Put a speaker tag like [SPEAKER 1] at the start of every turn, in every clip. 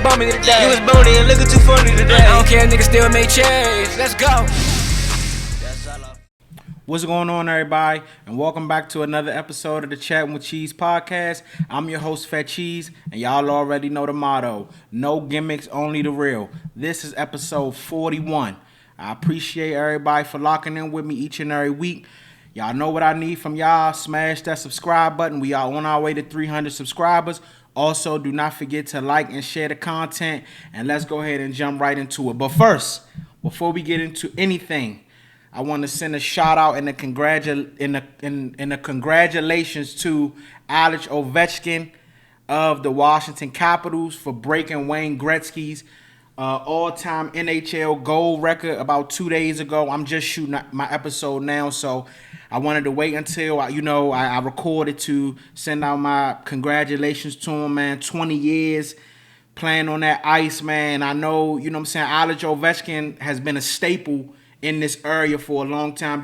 [SPEAKER 1] bummy today. You was bony and looking too funny today. I don't care, nigga still make change. Let's go.
[SPEAKER 2] What's going on, everybody, and welcome back to another episode of the Chatting with Cheeze podcast. I'm your host, Fat Cheeze, and y'all already know the motto: no gimmicks, only the real. This is episode 41. I appreciate everybody for locking in with me each and every week. Y'all know what I need from y'all. Smash that subscribe button. We are on our way to 300 subscribers. Also, do not forget to like and share the content, and let's go ahead and jump right into it. But first, before we get into anything, I want to send a shout out and a congratulations to Alex Ovechkin of the Washington Capitals for breaking Wayne Gretzky's all-time NHL goal record about 2 days ago. I'm just shooting my episode now, so I wanted to wait until I recorded to send out my congratulations to him, man. 20 years playing on that ice, man. I know, Alex Ovechkin has been a staple in this area for a long time,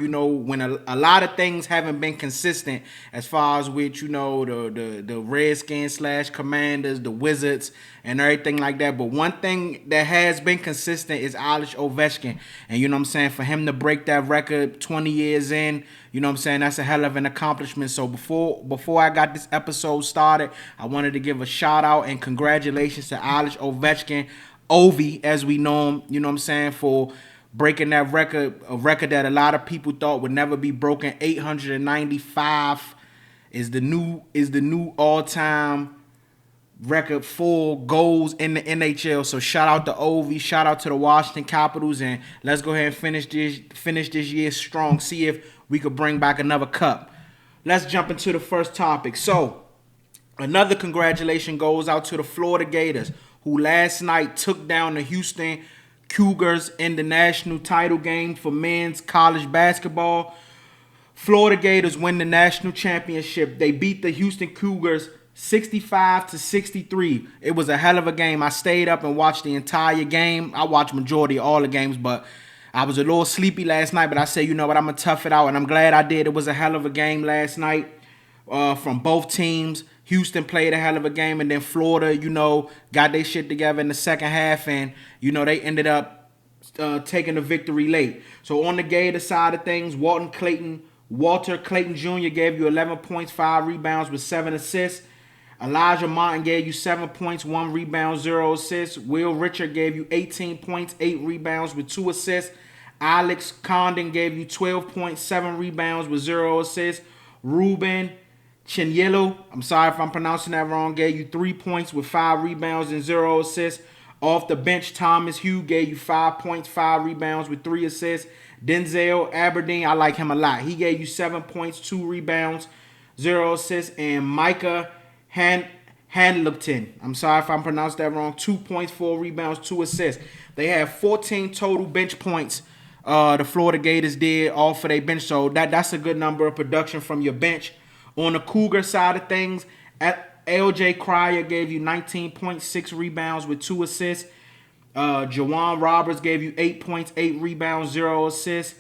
[SPEAKER 2] when a lot of things haven't been consistent as far as with, the Redskins / Commanders, the Wizards, and everything like that. But one thing that has been consistent is Alex Ovechkin. And, for him to break that record 20 years in, that's a hell of an accomplishment. So before I got this episode started, I wanted to give a shout out and congratulations to Alex Ovechkin, Ovi, as we know him, for breaking that record, a record that a lot of people thought would never be broken. 895 is the new all-time record for goals in the NHL. So shout out to Ovi, shout out to the Washington Capitals, and let's go ahead and finish this year strong. See if we could bring back another cup. Let's jump into the first topic. So another congratulation goes out to the Florida Gators, who last night took down the Houston Cougars in the national title game for men's college basketball. Florida Gators win the national championship. They beat the Houston Cougars 65-63. It was a hell of a game. I stayed up and watched the entire game. I watched majority of all the games, but I was a little sleepy last night. But I said, I'm going to tough it out, and I'm glad I did. It was a hell of a game last night from both teams. Houston played a hell of a game, and then Florida, got their shit together in the second half, and, they ended up taking the victory late. So on the Gator side of things, Walter Clayton Jr. gave you 11 points, 5 rebounds with 7 assists. Elijah Martin gave you 7 points, 1 rebound, 0 assists. Will Richard gave you 18 points, 8 rebounds with 2 assists. Alex Condon gave you 12 points, 7 rebounds with 0 assists. Ruben Chinyelo, I'm sorry if I'm pronouncing that wrong, gave you 3 points with 5 rebounds and 0 assists. Off the bench, Thomas Hugh gave you 5 points, 5 rebounds with 3 assists. Denzel Aberdeen, I like him a lot. He gave you 7 points, 2 rebounds, 0 assists. And Micah Handlupton, I'm sorry if I'm pronouncing that wrong, 2 points, 4 rebounds, 2 assists. They had 14 total bench points. The Florida Gators did all for their bench, so that's a good number of production from your bench. On the Cougar side of things, LJ Cryer gave you 19.6 rebounds with 2 assists. Jawan Roberts gave you 8 points, 8 rebounds, 0 assists.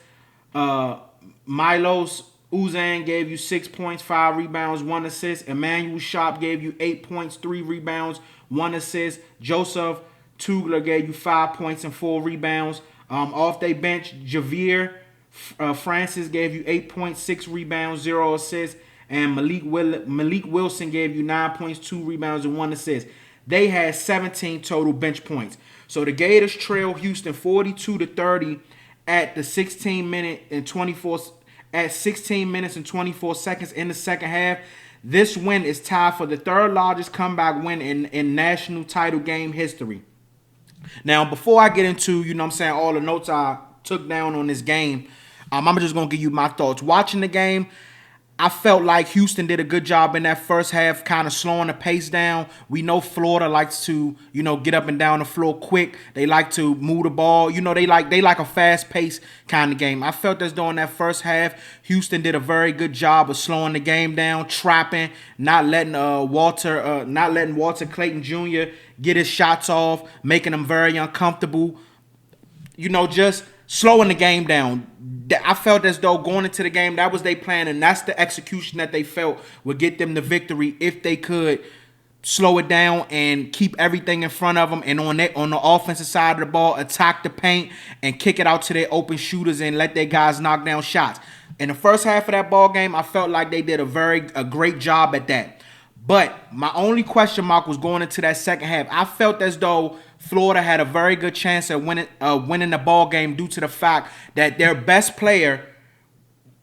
[SPEAKER 2] Milos Uzan gave you 6 points, 5 rebounds, 1 assist. Emmanuel Shop gave you 8 points, 3 rebounds, 1 assist. Joseph Tugler gave you 5 points and 4 rebounds. Off their bench, Javier Francis gave you 8 points, 6 rebounds, 0 assists. And Malik Wilson gave you 9 points, 2 rebounds, and 1 assist. They had 17 total bench points. So the Gators trailed Houston 42-30 at 16 minutes and 24 seconds in the second half. This win is tied for the third largest comeback win in national title game history. Now, before I get into, all the notes I took down on this game, I'm just going to give you my thoughts. Watching the game, I felt like Houston did a good job in that first half, kind of slowing the pace down. We know Florida likes to, get up and down the floor quick. They like to move the ball. They like a fast-paced kind of game. I felt as though in that first half, Houston did a very good job of slowing the game down, trapping, not letting Walter Clayton Jr. get his shots off, making him very uncomfortable. Just slowing the game down. I felt as though going into the game, that was their plan, and that's the execution that they felt would get them the victory if they could slow it down and keep everything in front of them, and on the offensive side of the ball, attack the paint and kick it out to their open shooters and let their guys knock down shots. In the first half of that ball game, I felt like they did a great job at that. But my only question mark was going into that second half. I felt as though Florida had a very good chance at winning the ball game due to the fact that their best player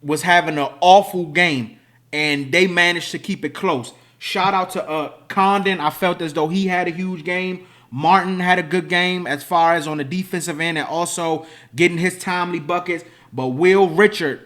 [SPEAKER 2] was having an awful game, and they managed to keep it close. Shout out to Condon. I felt as though he had a huge game. Martin had a good game as far as on the defensive end and also getting his timely buckets. But Will Richard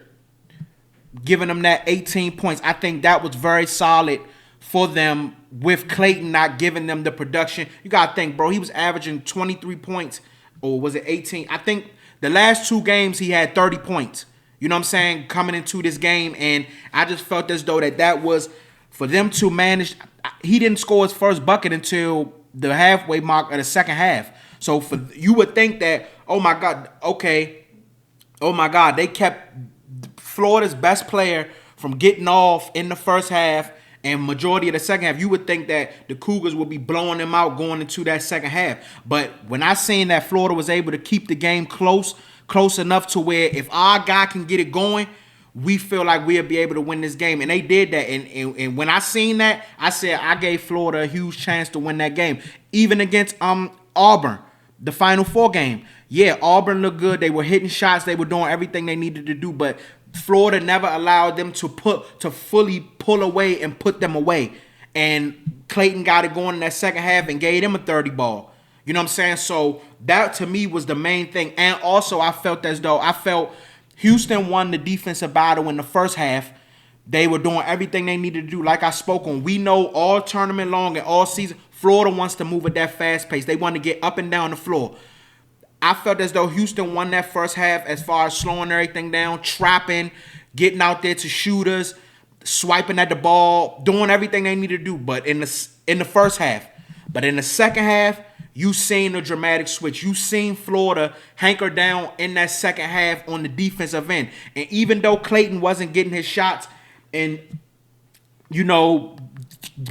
[SPEAKER 2] giving them that 18 points, I think that was very solid for them, with Clayton not giving them the production. You got to think, bro, he was averaging 23 points, or was it 18? I think the last 2 games he had 30 points. You know what I'm saying? Coming into this game, and I just felt as though that was for them to manage. He didn't score his first bucket until the halfway mark of the second half. So you would think that, oh my God, they kept Florida's best player from getting off in the first half and majority of the second half. You would think that the Cougars would be blowing them out going into that second half. But when I seen that Florida was able to keep the game close enough to where if our guy can get it going, we feel like we'll be able to win this game. And they did that. And when I seen that, I said I gave Florida a huge chance to win that game. Even against Auburn, the Final Four game. Yeah, Auburn looked good. They were hitting shots. They were doing everything they needed to do. But Florida never allowed them to fully pull away and put them away. And Clayton got it going in that second half and gave them a 30 ball. You know what I'm saying? So that to me was the main thing. And also I felt Houston won the defensive battle in the first half. They were doing everything they needed to do. Like I spoke on, we know all tournament long and all season, Florida wants to move at that fast pace. They want to get up and down the floor. I felt as though Houston won that first half as far as slowing everything down, trapping, getting out there to shooters, swiping at the ball, doing everything they needed to do. But in the first half, but in the second half, you seen a dramatic switch. You seen Florida hanker down in that second half on the defensive end. And even though Clayton wasn't getting his shots and,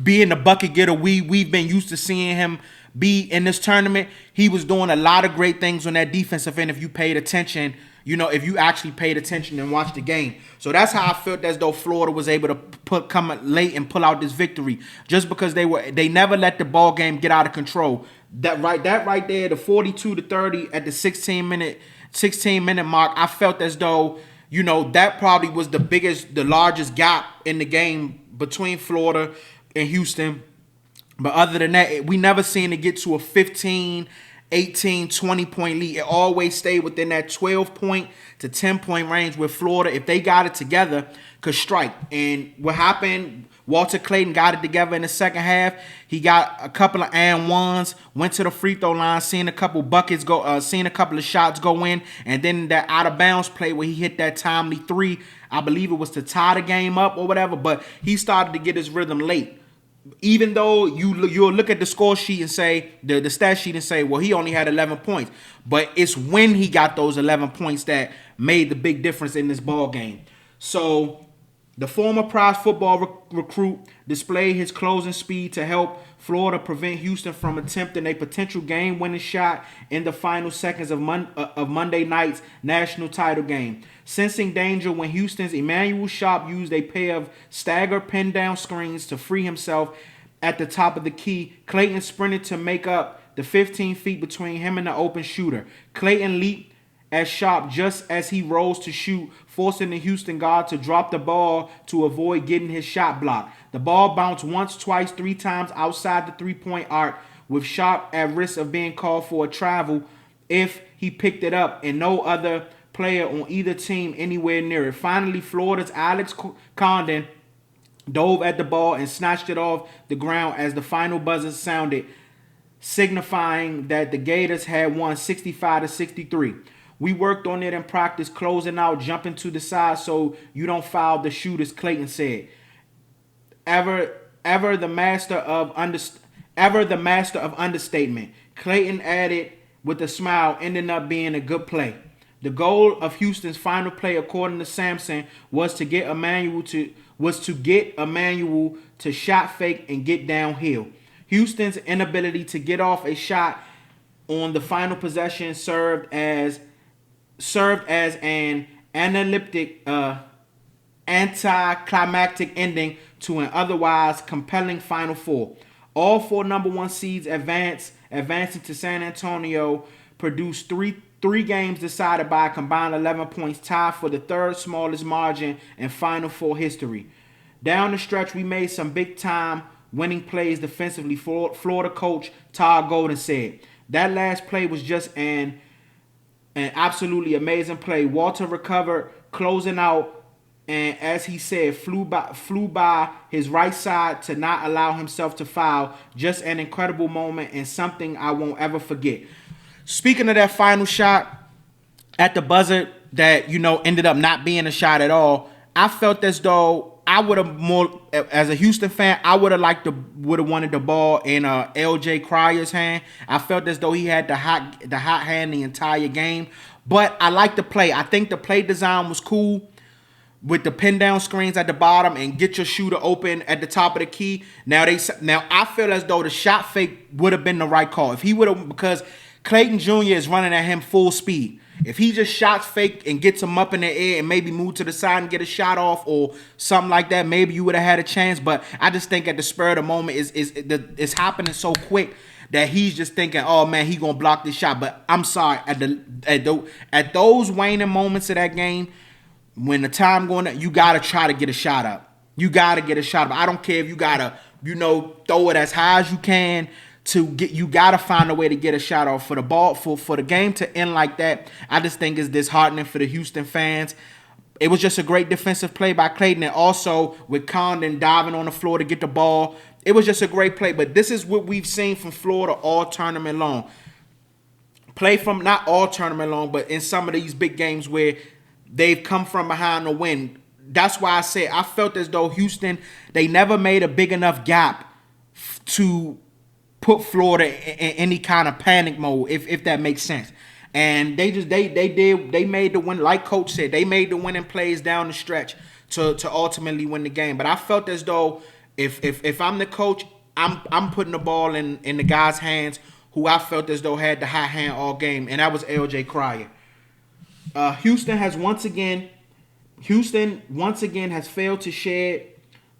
[SPEAKER 2] being the bucket getter we've been used to seeing him be in this tournament, he was doing a lot of great things on that defensive end if you paid attention, if you actually paid attention and watched the game. So that's how I felt as though Florida was able to come late and pull out this victory, just because they never let the ball game get out of control. That right there, the 42-30 at the 16-minute mark, I felt as though, that probably was the largest gap in the game between Florida and Houston. But other than that, we never seen it get to a 15, 18, 20-point lead. It always stayed within that 12-point to 10-point range where Florida, if they got it together, could strike. And what happened, Walter Clayton got it together in the second half. He got a couple of and ones, went to the free throw line, seen a couple buckets go, seen a couple of shots go in, and then that out of bounds play where he hit that timely 3. I believe it was to tie the game up or whatever, but he started to get his rhythm late. Even though you'll look at the score sheet and say, the stat sheet and say, well, he only had 11 points. But it's when he got those 11 points that made the big difference in this ball game. So the former prize football recruit displayed his closing speed to help Florida prevent Houston from attempting a potential game-winning shot in the final seconds of Monday night's national title game. Sensing danger when Houston's Emmanuel Sharp used a pair of stagger pin-down screens to free himself at the top of the key, Clayton sprinted to make up the 15 feet between him and the open shooter. Clayton leaped at Sharp just as he rose to shoot, forcing the Houston guard to drop the ball to avoid getting his shot blocked. The ball bounced once, twice, 3 times outside the three-point arc, with Sharp at risk of being called for a travel if he picked it up, and no other player on either team anywhere near it. Finally, Florida's Alex Condon dove at the ball and snatched it off the ground as the final buzzer sounded, signifying that the Gators had won 65-63. We worked on it in practice, closing out, jumping to the side so you don't foul the shooters, Clayton said. Ever the master of understatement, Clayton added with a smile, ending up being a good play. The goal of Houston's final play, according to Sampson, was to get Emmanuel to shot fake and get downhill. Houston's inability to get off a shot on the final possession served as an analytic anticlimactic ending to an otherwise compelling Final Four. All 4 number 1 seeds advancing to San Antonio produced three games decided by a combined 11 points, tied for the third smallest margin in Final Four history. Down the stretch, we made some big-time winning plays defensively. Florida coach Todd Golden said. That last play was just an absolutely amazing play. Walter recovered, closing out, and as he said, flew by his right side to not allow himself to foul. Just an incredible moment and something I won't ever forget. Speaking of that final shot at the buzzer that, ended up not being a shot at all, I felt as though I would have more, as a Houston fan, I would have wanted the ball in LJ Cryer's hand. I felt as though he had the hot hand the entire game. But I like the play. I think the play design was cool with the pin down screens at the bottom and get your shooter open at the top of the key. Now I feel as though the shot fake would have been the right call. If he would have, because Clayton Jr. is running at him full speed. If he just shots fake and gets him up in the air and maybe move to the side and get a shot off or something like that, maybe you would have had a chance. But I just think at the spur of the moment, it's happening so quick that he's just thinking, oh man, he gonna block this shot. But I'm sorry, at those waning moments of that game, when the time going up, you gotta try to get a shot up. You gotta get a shot up. I don't care if you gotta, throw it as high as you can. You gotta find a way to get a shot off for the ball for the game to end like that. I just think is disheartening for the Houston fans. It was just a great defensive play by Clayton, and also with Condon diving on the floor to get the ball. It was just a great play. But this is what we've seen from Florida all tournament long. Play from not all tournament long, but in some of these big games where they've come from behind to win. That's why I say I felt as though Houston, they never made a big enough gap to put Florida in any kind of panic mode, if that makes sense. And they made the win, like Coach said, they made the winning plays down the stretch to ultimately win the game. But I felt as though if I'm the coach, I'm putting the ball in the guy's hands who I felt as though had the hot hand all game, and that was LJ Cryer. Houston once again has failed to shed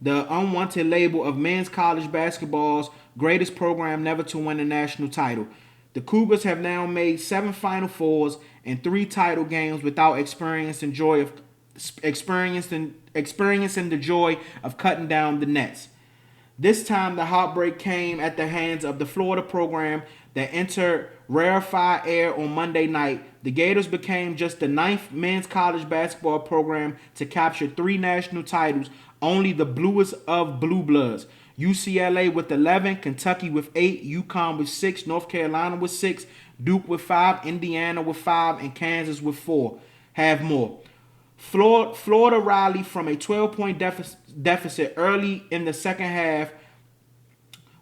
[SPEAKER 2] the unwanted label of men's college basketball's greatest program never to win a national title. The Cougars have now made 7 Final Fours and 3 title games without experiencing the joy of cutting down the nets. This time, the heartbreak came at the hands of the Florida program that entered rarefied air on Monday night. The Gators became just the 9th men's college basketball program to capture 3 national titles, only the bluest of blue bloods. UCLA with 11, Kentucky with 8, UConn with 6, North Carolina with 6, Duke with 5, Indiana with 5, and Kansas with 4 have more. Florida rallied from a 12-point deficit early in the second half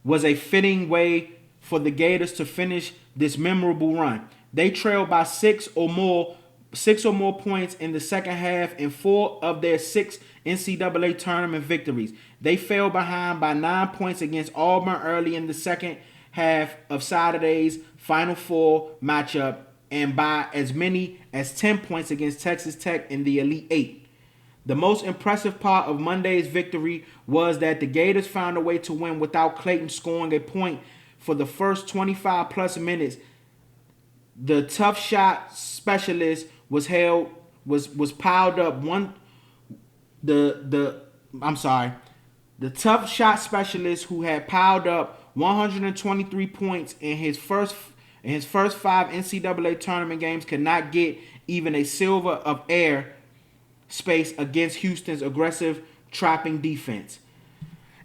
[SPEAKER 2] was a fitting way for the Gators to finish this memorable run. They trailed by 6 or more points in the second half in 4 of their 6 NCAA tournament victories. They fell behind by 9 points against Auburn early in the second half of Saturday's Final Four matchup, and by as many as 10 points against Texas Tech in the Elite Eight. The most impressive part of Monday's victory was that the Gators found a way to win without Clayton scoring a point for the first 25 plus minutes. The tough shot specialist was piled up the tough shot specialist who had piled up 123 points in his first 5 NCAA tournament games could not get even a silver of air space against Houston's aggressive trapping defense.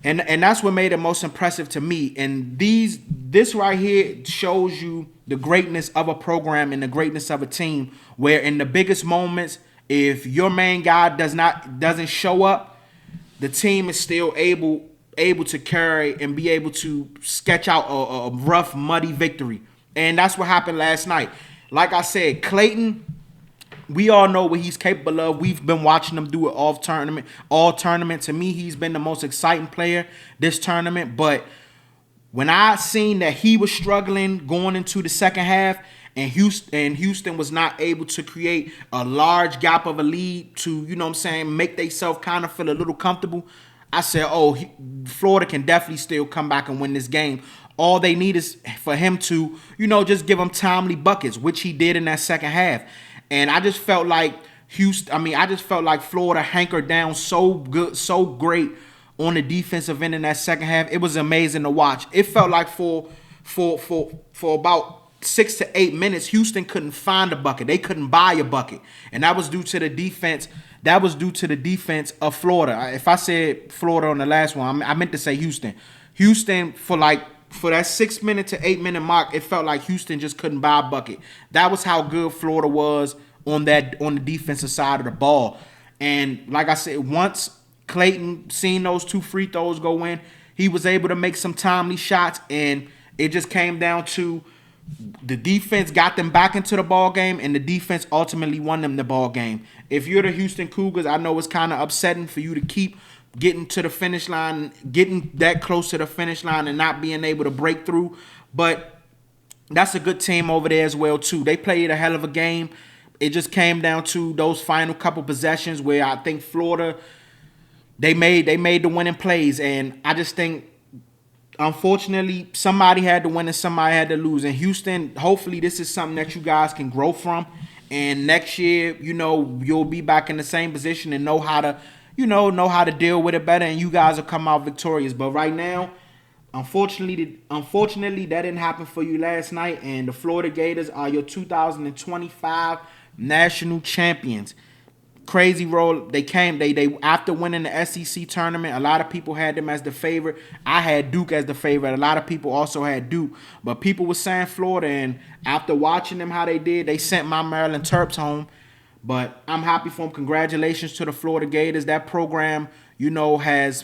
[SPEAKER 2] And that's what made it most impressive to me. And this right here shows you the greatness of a program and the greatness of a team, where in the biggest moments, if your main guy doesn't show up, the team is still able to carry and be able to sketch out a rough, muddy victory. And that's what happened last night. Like I said, Clayton, we all know what he's capable of. We've been watching him do it all tournament. To me, he's been the most exciting player this tournament. But When I seen that he was struggling going into the second half, and Houston was not able to create a large gap of a lead to, you know what I'm saying, make themselves kind of feel a little comfortable, I said, oh, Florida can definitely still come back and win this game. All they need is for him to, you know, just give them timely buckets, which he did in that second half. And I just felt like Florida hankered down so good, so great on the defensive end in that second half. It was amazing to watch. It felt like for about 6 to 8 minutes, Houston couldn't find a bucket. They couldn't buy a bucket. And that was due to the defense. That was due to the defense of Florida. If I said Florida on the last one, I meant to say Houston. Houston, for that 6 minute to 8 minute mark, it felt like Houston just couldn't buy a bucket. That was how good Florida was on the defensive side of the ball. And like I said, once Clayton seen those 2 free throws go in, he was able to make some timely shots, and it just came down to the defense got them back into the ball game, and the defense ultimately won them the ball game. If you're the Houston Cougars, I know it's kind of upsetting for you to keep getting to the finish line, getting that close to the finish line and not being able to break through. But that's a good team over there as well, too. They played a hell of a game. It just came down to those final couple possessions where I think Florida, they made the winning plays. And I just think, unfortunately, somebody had to win and somebody had to lose. And Houston, hopefully this is something that you guys can grow from. And next year, you know, you'll be back in the same position and know how to deal with it better, and you guys will come out victorious. But right now, unfortunately, that didn't happen for you last night, and the Florida Gators are your 2025 national champions. Crazy roll. They after winning the SEC tournament, a lot of people had them as the favorite. I had Duke as the favorite. A lot of people also had Duke, but people were saying Florida, and after watching them how they did, they sent my Maryland Terps home. But I'm happy for them. Congratulations to the Florida Gators. That program, you know, has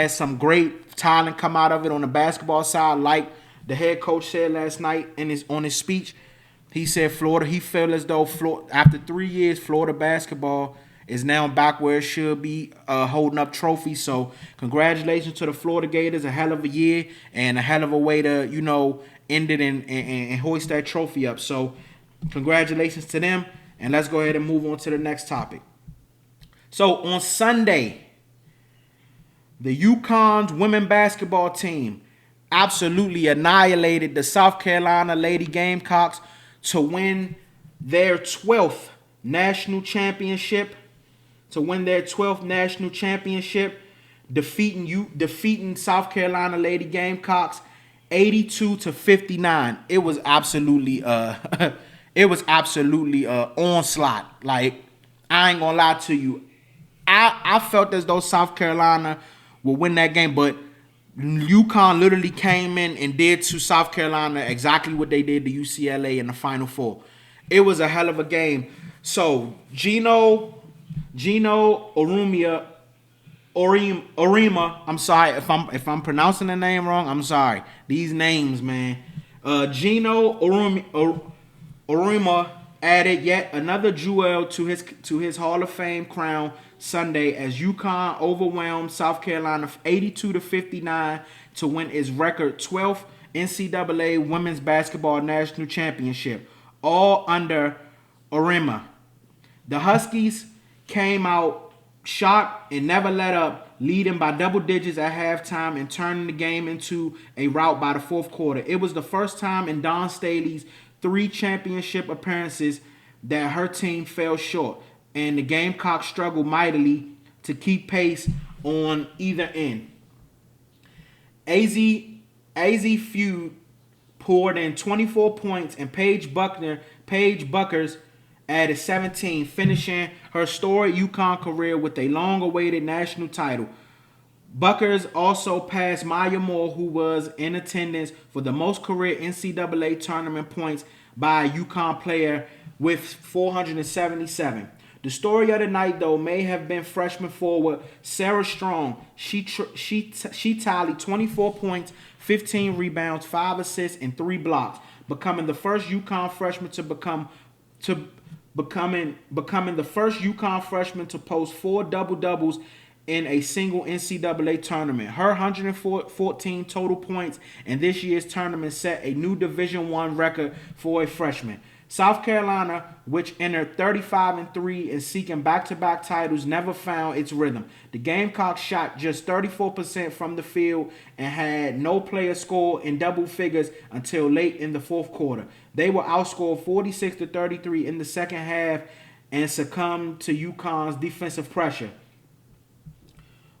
[SPEAKER 2] some great talent come out of it on the basketball side. Like the head coach said last night on his speech, he said Florida, he felt as though after 3 years, Florida basketball is now back where it should be, holding up trophies. So congratulations to the Florida Gators. A hell of a year and a hell of a way to, you know, end it and hoist that trophy up. So congratulations to them. And let's go ahead and move on to the next topic. So on Sunday, the UConn's women basketball team absolutely annihilated the South Carolina Lady Gamecocks to win their 12th national championship. Defeating South Carolina Lady Gamecocks 82-59. It was absolutely onslaught. Like, I ain't gonna lie to you. I felt as though South Carolina would win that game, but UConn literally came in and did to South Carolina exactly what they did to UCLA in the Final Four. It was a hell of a game. So Gino Orima, I'm sorry if I'm pronouncing the name wrong. I'm sorry. These names, man. Gino Orima added yet another jewel to his Hall of Fame crown Sunday as UConn overwhelmed South Carolina 82-59 to win its record 12th NCAA Women's Basketball National Championship, all under Orima. The Huskies came out shocked and never let up, leading by double digits at halftime and turning the game into a rout by the fourth quarter. It was the first time in Dawn Staley's 3 championship appearances that her team fell short, and the Gamecocks struggled mightily to keep pace on either end. AZ Feud poured in 24 points, and Paige Buckers added 17, finishing her storied UConn career with a long-awaited national title. Buckers also passed Maya Moore, who was in attendance for the most career NCAA tournament points by a UConn player with 477. The story of the night, though, may have been freshman forward Sarah Strong. She tallied 24 points, 15 rebounds, 5 assists, and 3 blocks, becoming the first UConn freshman becoming the first UConn freshman to post 4 double-doubles in a single NCAA tournament. Her 114 total points in this year's tournament set a new Division I record for a freshman. South Carolina, which entered 35-3 and seeking back-to-back titles, never found its rhythm. The Gamecocks shot just 34% from the field and had no player score in double figures until late in the fourth quarter. They were outscored 46-33 in the second half and succumbed to UConn's defensive pressure.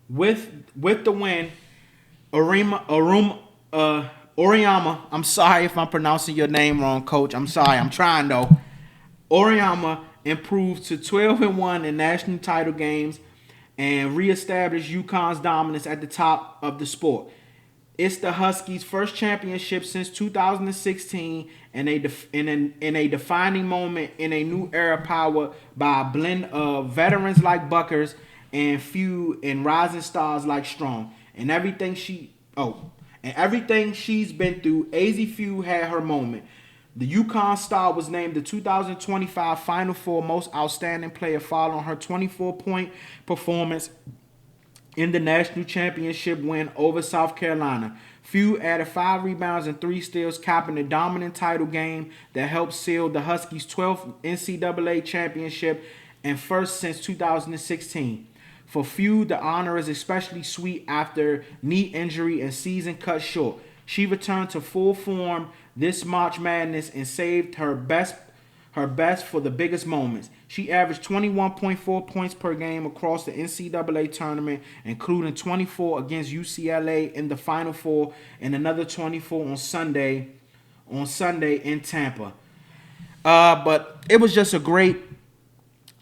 [SPEAKER 2] With the win, Oriyama, I'm sorry if I'm pronouncing your name wrong, Coach. I'm sorry. I'm trying, though. Oriyama improved to 12-1 in national title games and reestablished UConn's dominance at the top of the sport. It's the Huskies' first championship since 2016 and in a defining moment in a new era powered by a blend of veterans like Buckers and few and rising stars like Strong. And everything she's been through, AZ Few had her moment. The UConn star was named the 2025 Final Four Most Outstanding Player following her 24-point performance in the national championship win over South Carolina. Few added 5 rebounds and 3 steals, capping the dominant title game that helped seal the Huskies' 12th NCAA championship and first since 2016. For Few, the honor is especially sweet after knee injury and season cut short. She returned to full form this March Madness and saved her best for the biggest moments. She averaged 21.4 points per game across the NCAA tournament, including 24 against UCLA in the Final Four and another 24 on Sunday in Tampa. But it was just a great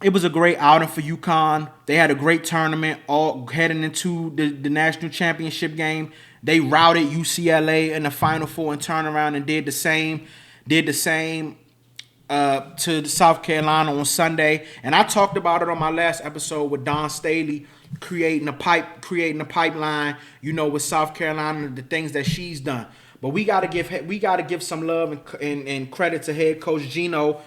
[SPEAKER 2] outing for UConn. They had a great tournament all heading into the national championship game. They routed UCLA in the Final Four and turned around and did the same to South Carolina on Sunday. And I talked about it on my last episode with Don Staley, creating a pipeline, with South Carolina, the things that she's done. But we gotta give some love and credit to head coach Gino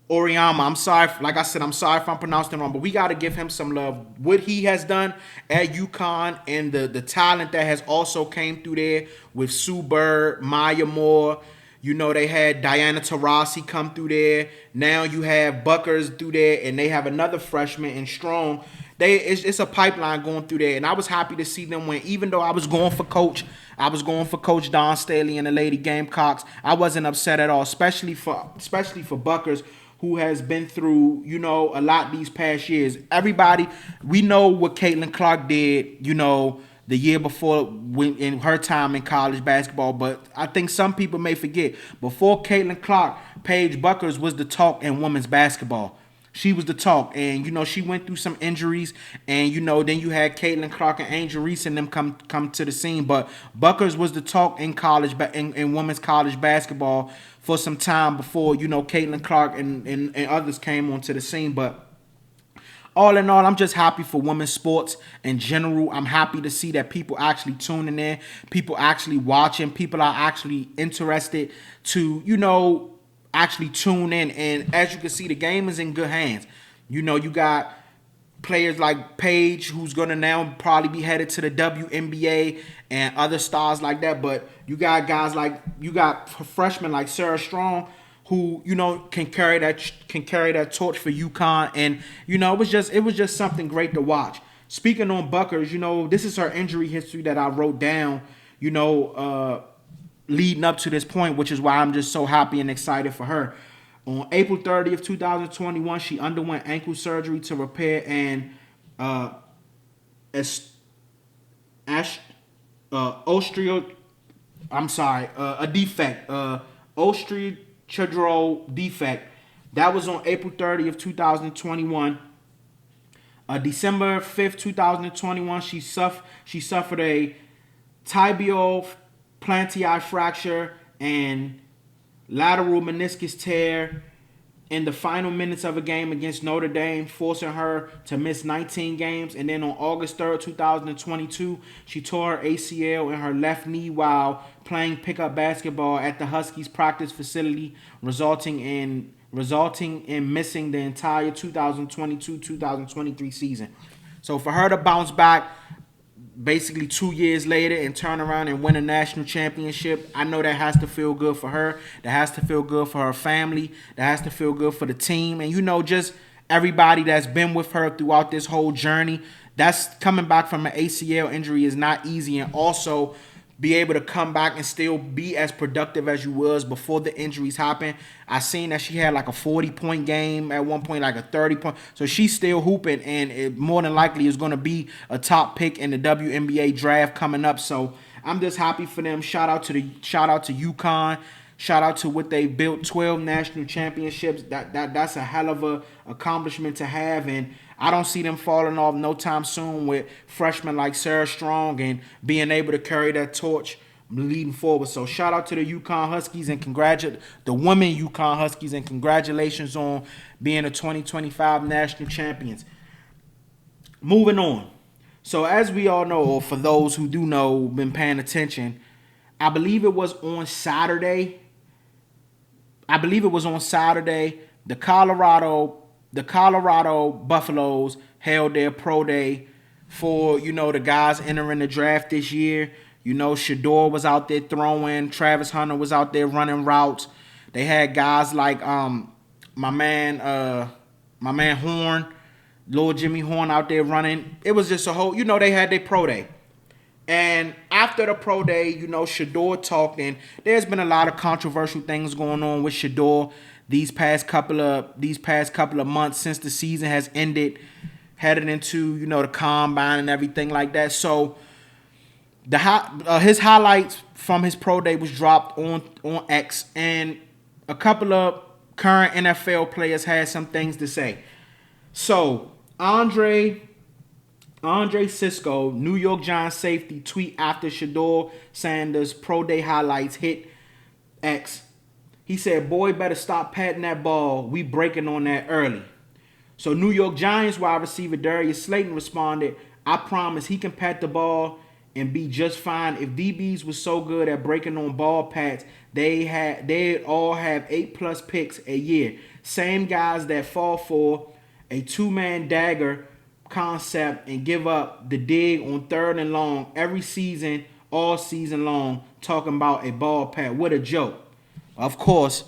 [SPEAKER 2] Oriyama. I'm sorry, like I said, I'm sorry if I'm pronouncing it wrong, but we got to give him some love. What he has done at UConn and the talent that has also came through there with Sue Bird, Maya Moore. They had Diana Taurasi come through there. Now you have Buckers through there, and they have another freshman in Strong. It's a pipeline going through there, and I was happy to see them win. Even though I was going for Coach Don Staley and the Lady Gamecocks, I wasn't upset at all, especially for Buckers, who has been through, a lot these past years. Everybody, we know what Caitlin Clark did, the year before in her time in college basketball. But I think some people may forget, before Caitlin Clark, Paige Buckers was the talk in women's basketball. She was the talk, and she went through some injuries, and then you had Caitlin Clark and Angel Reese and them come to the scene. But Buckers was the talk in college, in women's college basketball for some time before Caitlin Clark and others came onto the scene. But all in all, I'm just happy for women's sports in general. I'm happy to see that people actually tuning in, people actually watching, people are actually interested to actually tune in. And as you can see, the game is in good hands. You got players like Paige, who's going to now probably be headed to the WNBA, and other stars like that. But you got freshmen like Sarah Strong, who can carry that torch for UConn. And it was just something great to watch. Speaking on Buckers, this is her injury history that I wrote down, leading up to this point, which is why I'm just so happy and excited for her. On April 30th, 2021, she underwent ankle surgery to repair a defect, osteochondral defect. That was on April 30th, 2021. December 5th, 2021, she suffered a tibial plantar fracture and lateral meniscus tear in the final minutes of a game against Notre Dame, forcing her to miss 19 games. And then on August 3rd, 2022, she tore her ACL in her left knee while playing pickup basketball at the Huskies practice facility, resulting in resulting in missing the entire 2022-2023 season. So for her to bounce back basically 2 years later and turn around and win a national championship, I know that has to feel good for her. That has to feel good for her family. That has to feel good for the team. And, just everybody that's been with her throughout this whole journey. That's coming back from an ACL injury is not easy. And also be able to come back and still be as productive as you was before the injuries happened. I seen that she had like a 40-point game at one point, like a 30-point. So she's still hooping, and it more than likely is going to be a top pick in the WNBA draft coming up. So I'm just happy for them. Shout out to UConn. Shout out to what they built, 12 national championships. That's a hell of a accomplishment to have, and I don't see them falling off no time soon with freshmen like Sarah Strong and being able to carry that torch leading forward. So shout out to the UConn Huskies and the women UConn Huskies, and congratulations on being the 2025 national champions. Moving on. So as we all know, or for those who do know, been paying attention, I believe it was on Saturday. The Colorado Buffaloes held their pro day for, the guys entering the draft this year. Shedeur was out there throwing. Travis Hunter was out there running routes. They had guys like my man Horn, Lil Jimmy Horn out there running. It was just a whole, they had their pro day. And after the pro day, Shedeur talked, and there's been a lot of controversial things going on with Shedeur these past couple of months since the season has ended, headed into the combine and everything like that. So his highlights from his pro day was dropped on X, and a couple of current NFL players had some things to say. So Andre Cisco, New York Giants safety, tweet after Shedeur Sanders' pro day highlights hit X. He said, "Boy, better stop patting that ball. We breaking on that early." So New York Giants wide receiver Darius Slayton responded, "I promise he can pat the ball and be just fine. If DBs was so good at breaking on ball pats, they'd all have 8+ picks a year. Same guys that fall for a two-man dagger concept and give up the dig on 3rd and long every season, all season long, talking about a ball pat. What a joke." Of course,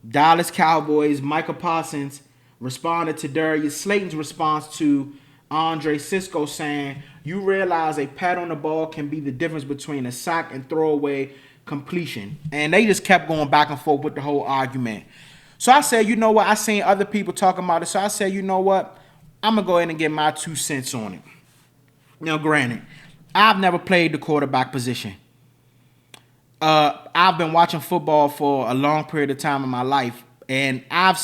[SPEAKER 2] Dallas Cowboys' Micah Parsons responded to Darius Slayton's response to Andre Cisco, saying, "You realize a pat on the ball can be the difference between a sack and throwaway completion." And they just kept going back and forth with the whole argument. So I said, you know what? I seen other people talking about it. So I said, you know what? I'm going to go ahead and get my 2 cents on it. Now, granted, I've never played the quarterback position. I've been watching football for a long period of time in my life, and I've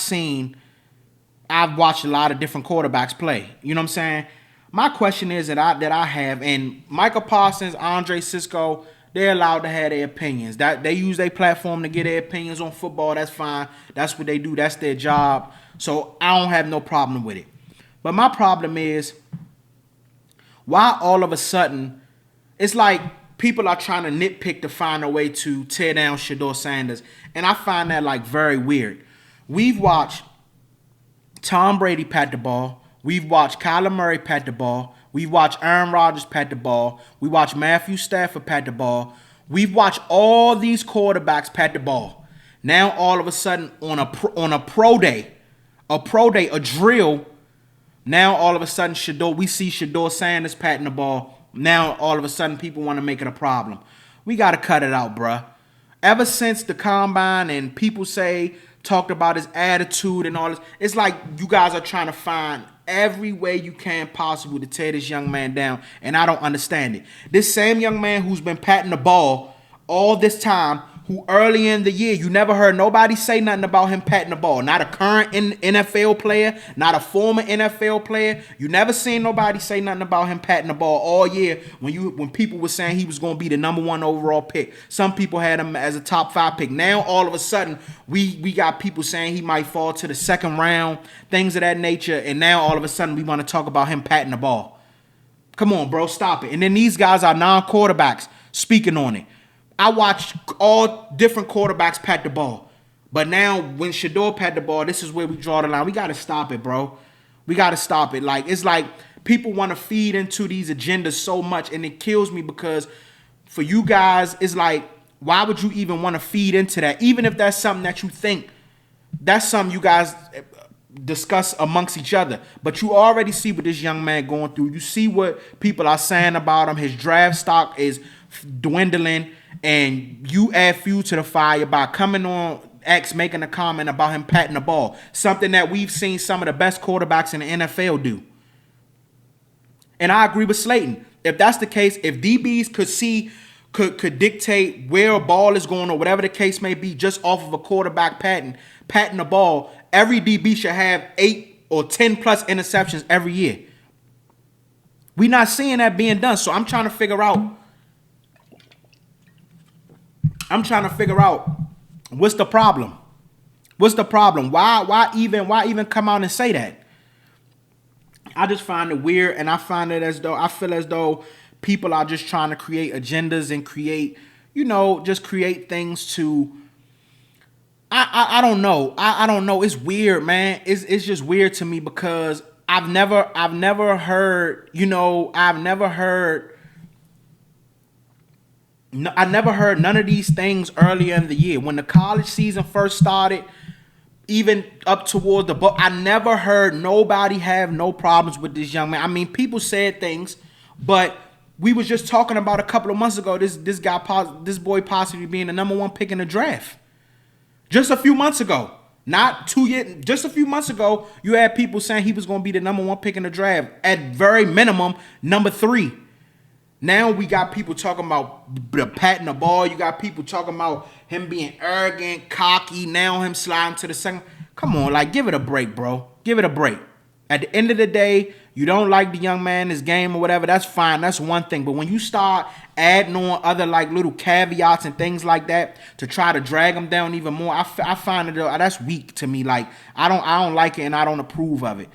[SPEAKER 2] watched a lot of different quarterbacks play. You know what I'm saying? My question is that I have, and Micah Parsons, Andre Cisco, they're allowed to have their opinions. That they use their platform to get their opinions on football. That's fine. That's what they do. That's their job. So I don't have no problem with it. But my problem is, why all of a sudden, it's like people are trying to nitpick to find a way to tear down Shedeur Sanders. And I find that very weird. We've watched Tom Brady pat the ball. We've watched Kyler Murray pat the ball. We've watched Aaron Rodgers pat the ball. We watched Matthew Stafford pat the ball. We've watched all these quarterbacks pat the ball. Now all of a sudden on a pro day, a drill, now all of a sudden we see Shedeur Sanders patting the ball. Now, all of a sudden, people want to make it a problem. We got to cut it out, bruh. Ever since the combine and people talked about his attitude and all this, it's like you guys are trying to find every way you can possible to tear this young man down, and I don't understand it. This same young man who's been patting the ball all this time, who early in the year, you never heard nobody say nothing about him patting the ball. Not a current NFL player, not a former NFL player. You never seen nobody say nothing about him patting the ball all year when people were saying he was going to be the number 1 overall pick. Some people had him as a top 5 pick. Now, all of a sudden, we got people saying he might fall to the 2nd round, things of that nature, and now all of a sudden we want to talk about him patting the ball. Come on, bro, stop it. And then these guys are non-quarterbacks speaking on it. I watched all different quarterbacks pat the ball. But now when Shedeur had the ball, this is where we draw the line. We got to stop it, bro. We got to stop it. Like, it's like people want to feed into these agendas so much, and it kills me because for you guys, it's like, why would you even want to feed into that? Even if that's something that you think, that's something you guys discuss amongst each other. But you already see what this young man going through. You see what people are saying about him. His draft stock is dwindling, and you add fuel to the fire by coming on X making a comment about him patting the ball. Something that we've seen some of the best quarterbacks in the NFL do. And I agree with Slayton. If that's the case, if DBs could dictate where a ball is going or whatever the case may be just off of a quarterback patting the ball, every DB should have 8 or 10 plus interceptions every year. We're not seeing that being done. So I'm trying to figure out what's the problem? What's the problem? Why even come out and say that? I just find it weird, and I feel as though people are just trying to create agendas and create things to. I don't know. I don't know. It's weird, man. It's just weird to me because I've never heard none of these things earlier in the year. When the college season first started, even up toward the book, I never heard nobody have no problems with this young man. I mean, people said things, but we was just talking about a couple of months ago, this boy possibly being the number 1 pick in the draft. Just a few months ago. Not 2 years, just a few months ago, you had people saying he was going to be the number 1 pick in the draft. At very minimum, number 3. Now we got people talking about the patting the ball. You got people talking about him being arrogant, cocky. Now him sliding to the second. Come on, like, give it a break, bro. Give it a break. At the end of the day, you don't like the young man, his game or whatever, that's fine. That's one thing. But when you start adding on other like little caveats and things like that to try to drag him down even more, I find it that's weak to me. Like, I don't like it and I don't approve of it.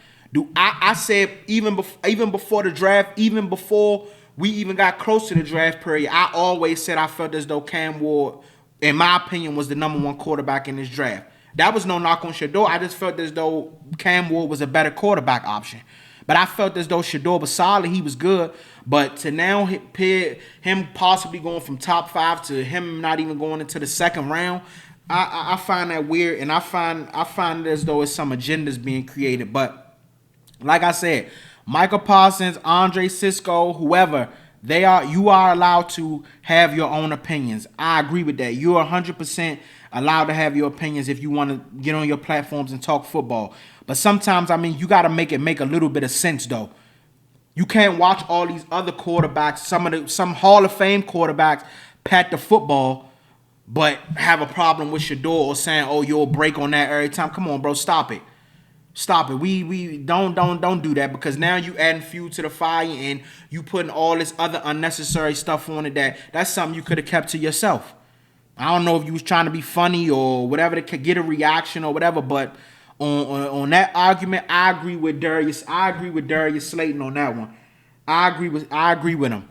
[SPEAKER 2] I said even before the draft, even before we even got close to the draft period, I always said I felt as though Cam Ward, in my opinion, was the number 1 quarterback in this draft. That was no knock on Shedeur. I just felt as though Cam Ward was a better quarterback option. But I felt as though Shedeur was solid. He was good. But to now him possibly going from top 5 to him not even going into the second round, I find that weird. And I find it as though it's some agendas being created. But like I said, Michael Parsons, Andre Cisco, whoever, you are allowed to have your own opinions. I agree with that. You're 100% allowed to have your opinions if you want to get on your platforms and talk football. But sometimes, I mean, you got to make a little bit of sense, though. You can't watch all these other quarterbacks, some Hall of Fame quarterbacks, pat the football, but have a problem with Shedeur or saying, "Oh, you'll break on that every time." Come on, bro, stop it. Stop it. We don't do that, because now you adding fuel to the fire and you putting all this other unnecessary stuff on it that's something you could have kept to yourself. I don't know if you was trying to be funny or whatever to get a reaction or whatever, but on that argument, I agree with Darius Slayton on that one. I agree with him.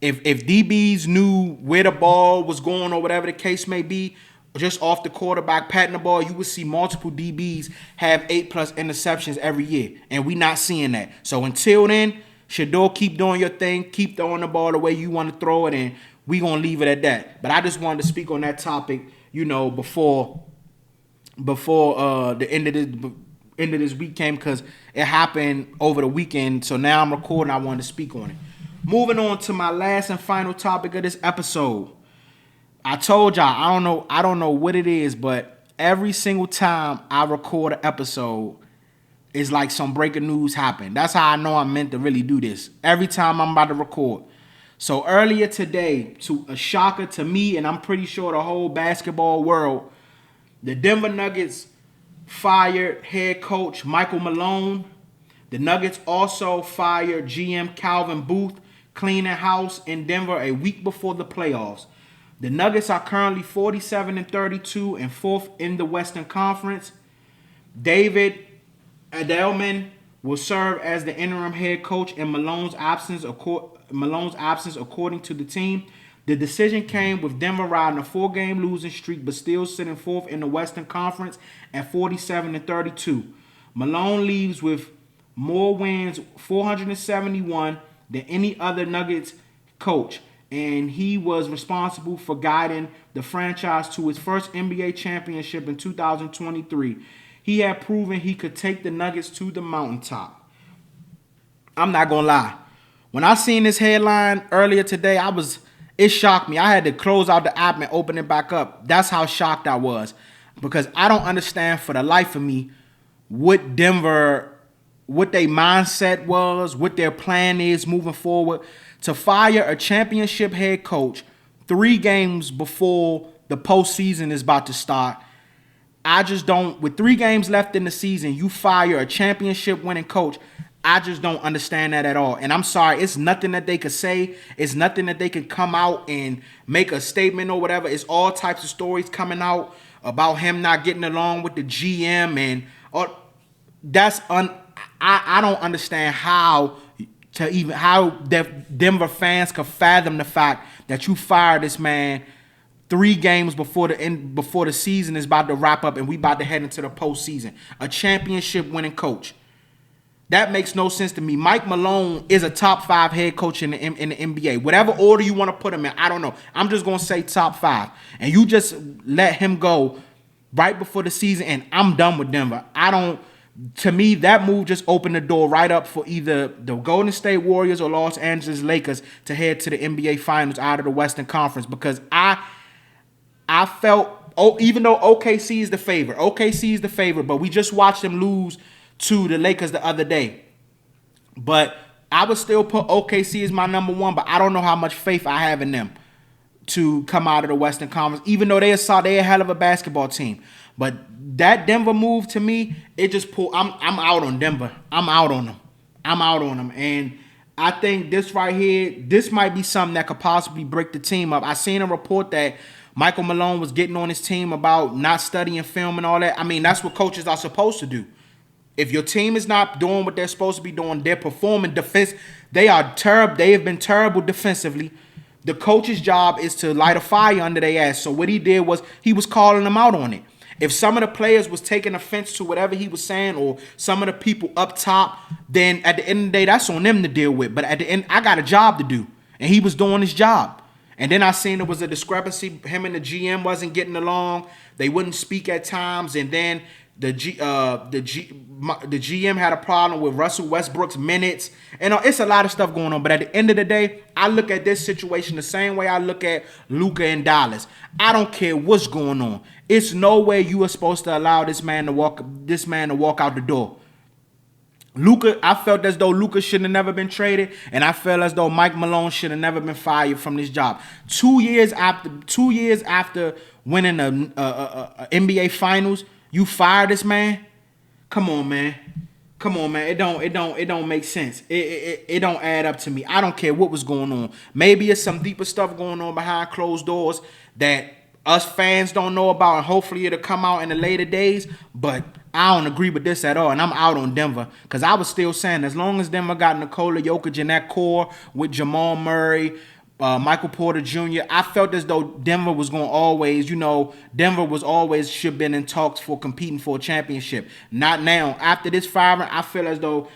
[SPEAKER 2] If DBs knew where the ball was going or whatever the case may be, just off the quarterback patting the ball, you would see multiple DBs have 8+ interceptions every year, and we not seeing that. So until then, Shedeur, keep doing your thing, keep throwing the ball the way you want to throw it, and we gonna leave it at that. But I just wanted to speak on that topic, before the end of this week came, because it happened over the weekend. So now I'm recording. I wanted to speak on it. Moving on to my last and final topic of this episode. I told y'all, I don't know what it is, but every single time I record an episode, it's like some breaking news happened. That's how I know I'm meant to really do this. Every time I'm about to record. So earlier today, to a shocker to me, and I'm pretty sure the whole basketball world, the Denver Nuggets fired head coach Michael Malone. The Nuggets also fired GM Calvin Booth, cleaning house in Denver a week before the playoffs. The Nuggets are currently 47-32 and 4th in the Western Conference. David Edelman will serve as the interim head coach in Malone's absence, according to the team. The decision came with Denver riding a 4-game losing streak, but still sitting 4th in the Western Conference at 47-32. Malone leaves with more wins, 471, than any other Nuggets coach, and he was responsible for guiding the franchise to its first NBA championship in 2023. He had proven he could take the Nuggets to the mountaintop. I'm not gonna lie. When I seen this headline earlier today, it shocked me. I had to close out the app and open it back up. That's how shocked I was, because I don't understand for the life of me what their mindset was, what their plan is moving forward. To fire a championship head coach 3 games before the postseason is about to start. I just don't, with 3 games left in the season, you fire a championship winning coach. I just don't understand that at all. And I'm sorry, it's nothing that they could say. It's nothing that they can come out and make a statement or whatever. It's all types of stories coming out about him not getting along with the GM and I don't understand how Denver fans could fathom the fact that you fired this man 3 games before the season is about to wrap up and we about to head into the postseason. A championship winning coach. That makes no sense to me. Mike Malone is a top 5 head coach in the NBA. Whatever order you want to put him in, I don't know. I'm just going to say top 5. And you just let him go right before the season and I'm done with Denver. To me, that move just opened the door right up for either the Golden State Warriors or Los Angeles Lakers to head to the NBA Finals out of the Western Conference, because I felt, even though OKC is the favorite, but we just watched them lose to the Lakers the other day. But I would still put OKC as my number 1, but I don't know how much faith I have in them to come out of the Western Conference, even though they're a hell of a basketball team. But that Denver move, to me, it just pulled. I'm out on Denver. I'm out on them. And I think this right here, this might be something that could possibly break the team up. I seen a report that Michael Malone was getting on his team about not studying film and all that. I mean, that's what coaches are supposed to do. If your team is not doing what they're supposed to be doing, they're performing defense. They are terrible. They have been terrible defensively. The coach's job is to light a fire under their ass. So what he did was he was calling them out on it. If some of the players was taking offense to whatever he was saying, or some of the people up top, then at the end of the day, that's on them to deal with. But at the end, I got a job to do, and he was doing his job. And then I seen there was a discrepancy. Him and the GM wasn't getting along. They wouldn't speak at times, and then the GM had a problem with Russell Westbrook's minutes. And it's a lot of stuff going on. But at the end of the day, I look at this situation the same way I look at Luka and Dallas. I don't care what's going on. It's no way you are supposed to allow this man to walk out the door. Luka, I felt as though Luka should have never been traded, and I felt as though Mike Malone should have never been fired from this job. 2 years after winning a NBA Finals, you fire this man? Come on, man. It don't make sense. It don't add up to me. I don't care what was going on. Maybe it's some deeper stuff going on behind closed doors that us fans don't know about, and hopefully it'll come out in the later days. But I don't agree with this at all, and I'm out on Denver, because I was still saying, as long as Denver got Nikola Jokic in that core with Jamal Murray, Michael Porter Jr., I felt as though Denver was going to always, Denver was always should have been in talks for competing for a championship. Not now. After this firing, I feel as though,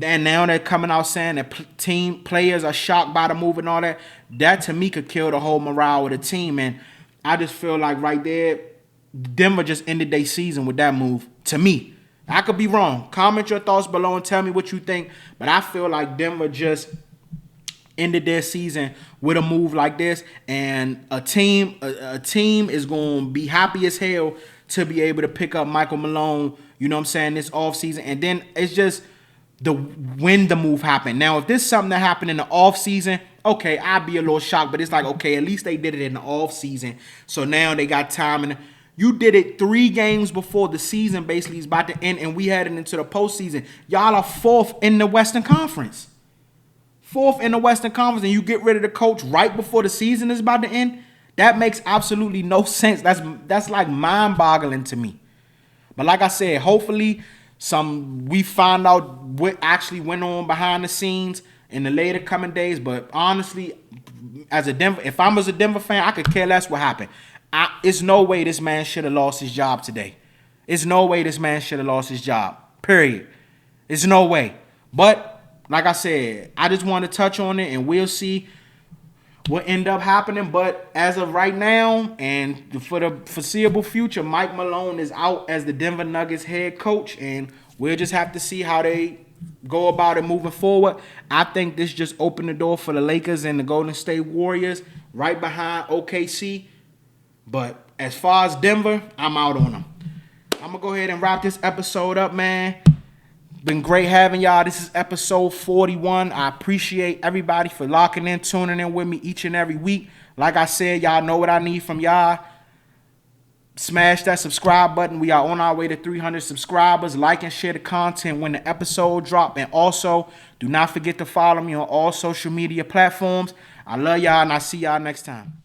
[SPEAKER 2] and now they're coming out saying that team players are shocked by the move and all that. That to me could kill the whole morale of the team, and I just feel like right there, Denver just ended their season with that move. To me, I could be wrong. Comment your thoughts below and tell me what you think. But I feel like Denver just ended their season with a move like this, and a team is going to be happy as hell to be able to pick up Michael Malone, this offseason. And then it's just when the move happened. Now, if this is something that happened in the offseason, okay, I'd be a little shocked, but it's like, okay, at least they did it in the offseason. So now they got time, and you did it 3 games before the season basically is about to end, and we headed into the postseason. Y'all are 4th in the Western Conference. 4th in the Western Conference, and you get rid of the coach right before the season is about to end? That makes absolutely no sense. That's like mind-boggling to me. But like I said, hopefully we find out what actually went on behind the scenes. in the later coming days. But honestly, if I was a Denver fan, I could care less what happened. It's no way this man should have lost his job today. It's no way this man should have lost his job. Period. It's no way. But like I said, I just want to touch on it, and we'll see what end up happening. But as of right now, and for the foreseeable future, Mike Malone is out as the Denver Nuggets head coach, and we'll just have to see how they go about it moving forward. I think this just opened the door for the Lakers and the Golden State Warriors right behind OKC. But as far as Denver, I'm out on them. I'm going to go ahead and wrap this episode up, man. Been great having y'all. This is episode 41. I appreciate everybody for locking in, tuning in with me each and every week. Like I said, y'all know what I need from y'all. Smash that subscribe button. We are on our way to 300 subscribers. Like and share the content when the episode drop. And also, do not forget to follow me on all social media platforms. I love y'all, and I'll see y'all next time.